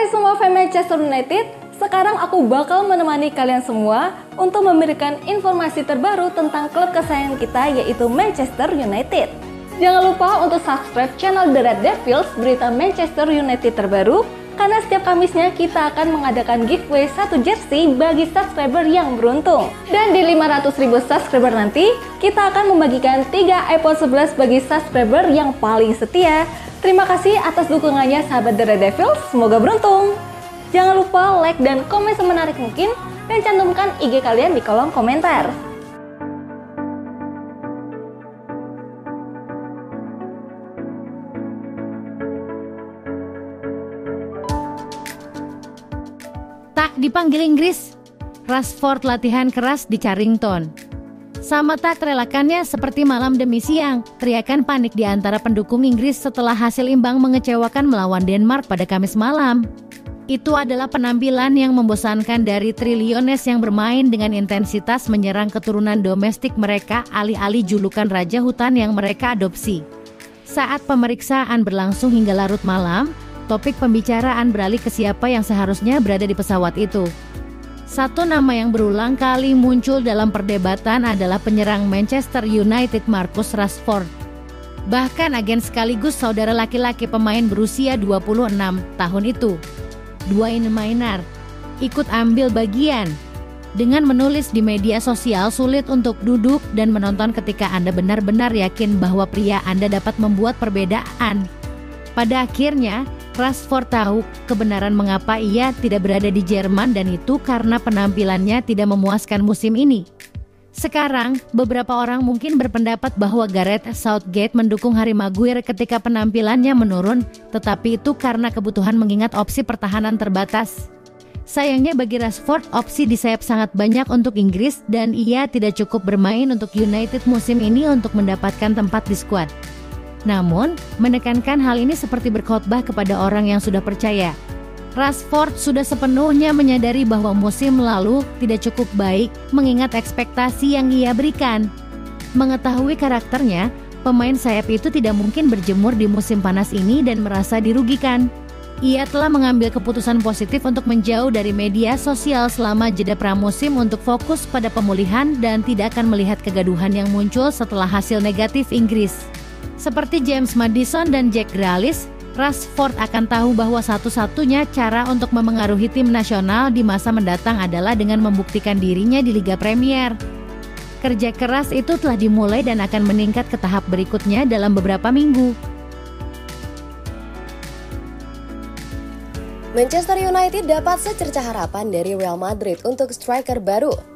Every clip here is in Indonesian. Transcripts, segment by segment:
Hai semua fans Manchester United, sekarang aku bakal menemani kalian semua untuk memberikan informasi terbaru tentang klub kesayangan kita yaitu Manchester United. Jangan lupa untuk subscribe channel The Red Devils berita Manchester United terbaru, karena setiap Kamisnya kita akan mengadakan giveaway 1 jersey bagi subscriber yang beruntung. Dan di 500.000 subscriber nanti, kita akan membagikan 3 iPhone 11 bagi subscriber yang paling setia. Terima kasih atas dukungannya sahabat The Red Devils, semoga beruntung. Jangan lupa like dan komen semenarik mungkin, dan cantumkan IG kalian di kolom komentar. Tak dipanggil Inggris, Rashford latihan keras di Carrington. Sama tak terelakkannya seperti malam demi siang, teriakan panik di antara pendukung Inggris setelah hasil imbang mengecewakan melawan Denmark pada Kamis malam. Itu adalah penampilan yang membosankan dari Triliones yang bermain dengan intensitas menyerang keturunan domestik mereka alih-alih julukan Raja Hutan yang mereka adopsi. Saat pemeriksaan berlangsung hingga larut malam, topik pembicaraan beralih ke siapa yang seharusnya berada di pesawat itu. Satu nama yang berulang kali muncul dalam perdebatan adalah penyerang Manchester United Marcus Rashford. Bahkan agen sekaligus saudara laki-laki pemain berusia 26 tahun itu, Dwayne Maynard, ikut ambil bagian. Dengan menulis di media sosial, sulit untuk duduk dan menonton ketika Anda benar-benar yakin bahwa pria Anda dapat membuat perbedaan. Pada akhirnya, Rashford tahu kebenaran mengapa ia tidak berada di Jerman, dan itu karena penampilannya tidak memuaskan musim ini. Sekarang, beberapa orang mungkin berpendapat bahwa Gareth Southgate mendukung Harry Maguire ketika penampilannya menurun, tetapi itu karena kebutuhan mengingat opsi pertahanan terbatas. Sayangnya bagi Rashford, opsi di sayap sangat banyak untuk Inggris dan ia tidak cukup bermain untuk United musim ini untuk mendapatkan tempat di skuad. Namun, menekankan hal ini seperti berkhotbah kepada orang yang sudah percaya. Rashford sudah sepenuhnya menyadari bahwa musim lalu tidak cukup baik mengingat ekspektasi yang ia berikan. Mengetahui karakternya, pemain sayap itu tidak mungkin berjemur di musim panas ini dan merasa dirugikan. Ia telah mengambil keputusan positif untuk menjauh dari media sosial selama jeda pramusim untuk fokus pada pemulihan dan tidak akan melihat kegaduhan yang muncul setelah hasil negatif Inggris. Seperti James Maddison dan Jack Grealish, Rashford akan tahu bahwa satu-satunya cara untuk memengaruhi tim nasional di masa mendatang adalah dengan membuktikan dirinya di Liga Premier. Kerja keras itu telah dimulai dan akan meningkat ke tahap berikutnya dalam beberapa minggu. Manchester United dapat secerca harapan dari Real Madrid untuk striker baru.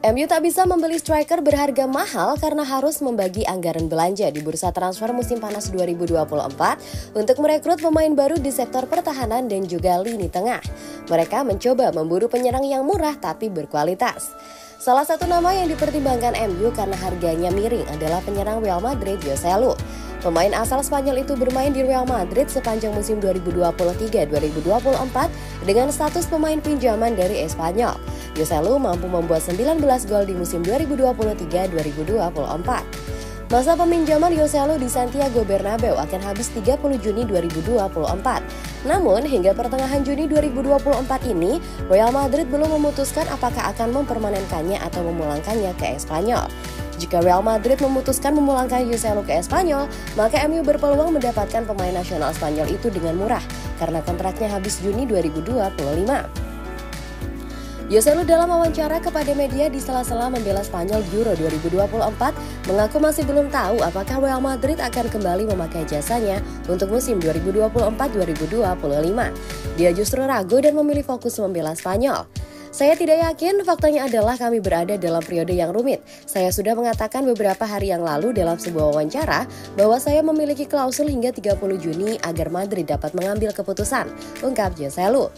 MU tak bisa membeli striker berharga mahal karena harus membagi anggaran belanja di bursa transfer musim panas 2024 untuk merekrut pemain baru di sektor pertahanan dan juga lini tengah. Mereka mencoba memburu penyerang yang murah tapi berkualitas. Salah satu nama yang dipertimbangkan MU karena harganya miring adalah penyerang Real Madrid Joselu. Pemain asal Spanyol itu bermain di Real Madrid sepanjang musim 2023-2024 dengan status pemain pinjaman dari Espanyol. Joselu mampu membuat 19 gol di musim 2023-2024. Masa peminjaman Joselu di Santiago Bernabeu akan habis 30 Juni 2024. Namun, hingga pertengahan Juni 2024 ini, Real Madrid belum memutuskan apakah akan mempermanenkannya atau memulangkannya ke Espanyol. Jika Real Madrid memutuskan memulangkan Joselu ke Espanyol, maka MU berpeluang mendapatkan pemain nasional Spanyol itu dengan murah, karena kontraknya habis Juni 2025. Joselu dalam wawancara kepada media di sela-sela membela Spanyol Euro 2024 mengaku masih belum tahu apakah Real Madrid akan kembali memakai jasanya untuk musim 2024-2025. Dia justru ragu dan memilih fokus membela Spanyol. Saya tidak yakin, faktanya adalah kami berada dalam periode yang rumit. Saya sudah mengatakan beberapa hari yang lalu dalam sebuah wawancara bahwa saya memiliki klausul hingga 30 Juni agar Madrid dapat mengambil keputusan, ungkap Joselu.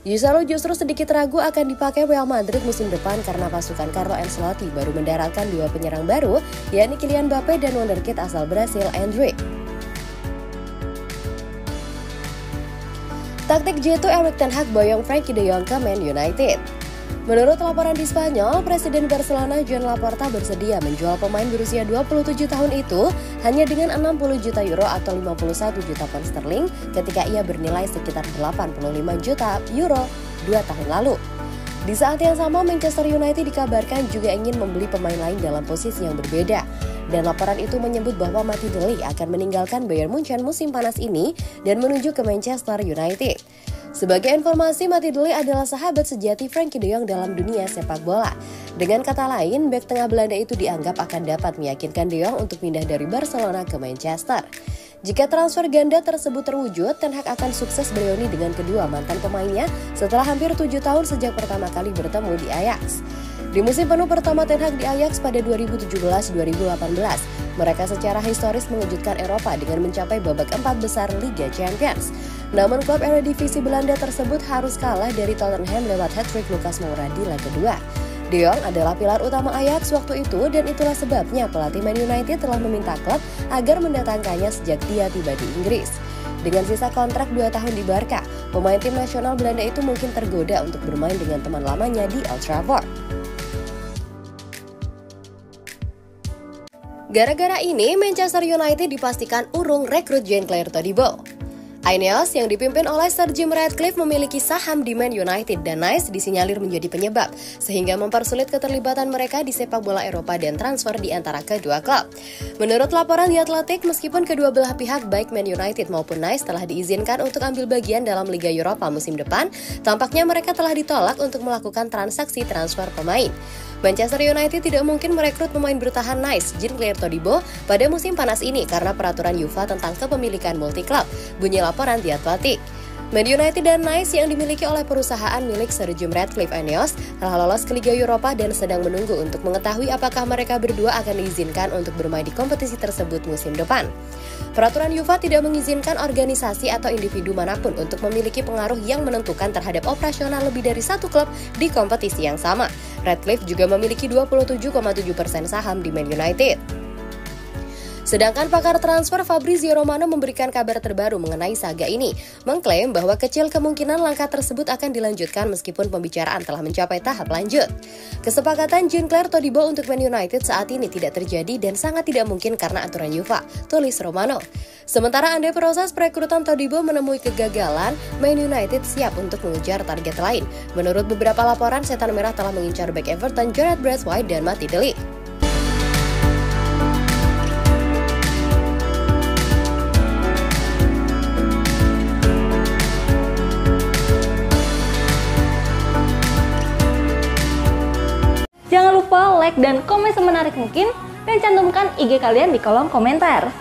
Joselu justru sedikit ragu akan dipakai Real Madrid musim depan karena pasukan Carlo Ancelotti baru mendaratkan 2 penyerang baru, yakni Kylian Mbappe dan wonderkid asal Brasil Endrick. Taktik jitu Erik ten Hag boyong Frenkie de Jong ke Man United. Menurut laporan di Spanyol, Presiden Barcelona Joan Laporta bersedia menjual pemain berusia 27 tahun itu hanya dengan 60 juta euro atau 51 juta pound sterling ketika ia bernilai sekitar 85 juta euro 2 tahun lalu. Di saat yang sama, Manchester United dikabarkan juga ingin membeli pemain lain dalam posisi yang berbeda. Dan laporan itu menyebut bahwa Mati De Ligt akan meninggalkan Bayern Munchen musim panas ini dan menuju ke Manchester United. Sebagai informasi, Mati De Ligt adalah sahabat sejati Frenkie de Jong dalam dunia sepak bola. Dengan kata lain, bek tengah Belanda itu dianggap akan dapat meyakinkan de Jong untuk pindah dari Barcelona ke Manchester. Jika transfer ganda tersebut terwujud, Ten Hag akan sukses bereuni dengan kedua mantan pemainnya setelah hampir 7 tahun sejak pertama kali bertemu di Ajax. Di musim penuh pertama Ten Hag di Ajax pada 2017-2018, mereka secara historis mengejutkan Eropa dengan mencapai babak 4 besar Liga Champions. Namun klub Eredivisie Belanda tersebut harus kalah dari Tottenham lewat hat-trick Lucas Moura di leg kedua. De Jong adalah pilar utama Ajax waktu itu dan itulah sebabnya pelatih Man United telah meminta klub agar mendatangkannya sejak dia tiba di Inggris. Dengan sisa kontrak 2 tahun di Barca, pemain tim nasional Belanda itu mungkin tergoda untuk bermain dengan teman lamanya di Old Trafford. Gara-gara ini, Manchester United dipastikan urung rekrut Jean-Claire Todibo. Ineos yang dipimpin oleh Sir Jim Ratcliffe memiliki saham di Man United dan Nice disinyalir menjadi penyebab, sehingga mempersulit keterlibatan mereka di sepak bola Eropa dan transfer di antara kedua klub. Menurut laporan The Athletic, meskipun kedua belah pihak baik Man United maupun Nice telah diizinkan untuk ambil bagian dalam Liga Eropa musim depan, tampaknya mereka telah ditolak untuk melakukan transaksi transfer pemain. Manchester United tidak mungkin merekrut pemain bertahan Nice, Jean-Claire Todibo, pada musim panas ini karena peraturan UEFA tentang kepemilikan multi-klub, bunyi laporan The Athletic. Man United dan Nice yang dimiliki oleh perusahaan milik Sir Jim Ratcliffe Ineos telah lolos ke Liga Eropa dan sedang menunggu untuk mengetahui apakah mereka berdua akan diizinkan untuk bermain di kompetisi tersebut musim depan. Peraturan UEFA tidak mengizinkan organisasi atau individu manapun untuk memiliki pengaruh yang menentukan terhadap operasional lebih dari satu klub di kompetisi yang sama. Ratcliffe juga memiliki 27,7% saham di Man United. Sedangkan pakar transfer Fabrizio Romano memberikan kabar terbaru mengenai saga ini, mengklaim bahwa kecil kemungkinan langkah tersebut akan dilanjutkan meskipun pembicaraan telah mencapai tahap lanjut. Kesepakatan Jean-Claire Todibo untuk Man United saat ini tidak terjadi dan sangat tidak mungkin karena aturan UEFA, tulis Romano. Sementara andai proses perekrutan Todibo menemui kegagalan, Man United siap untuk mengejar target lain. Menurut beberapa laporan, Setan Merah telah mengincar bek Everton Gareth Braithwaite dan Mati De Ligt. Jangan lupa like dan komen semenarik mungkin dan cantumkan IG kalian di kolom komentar.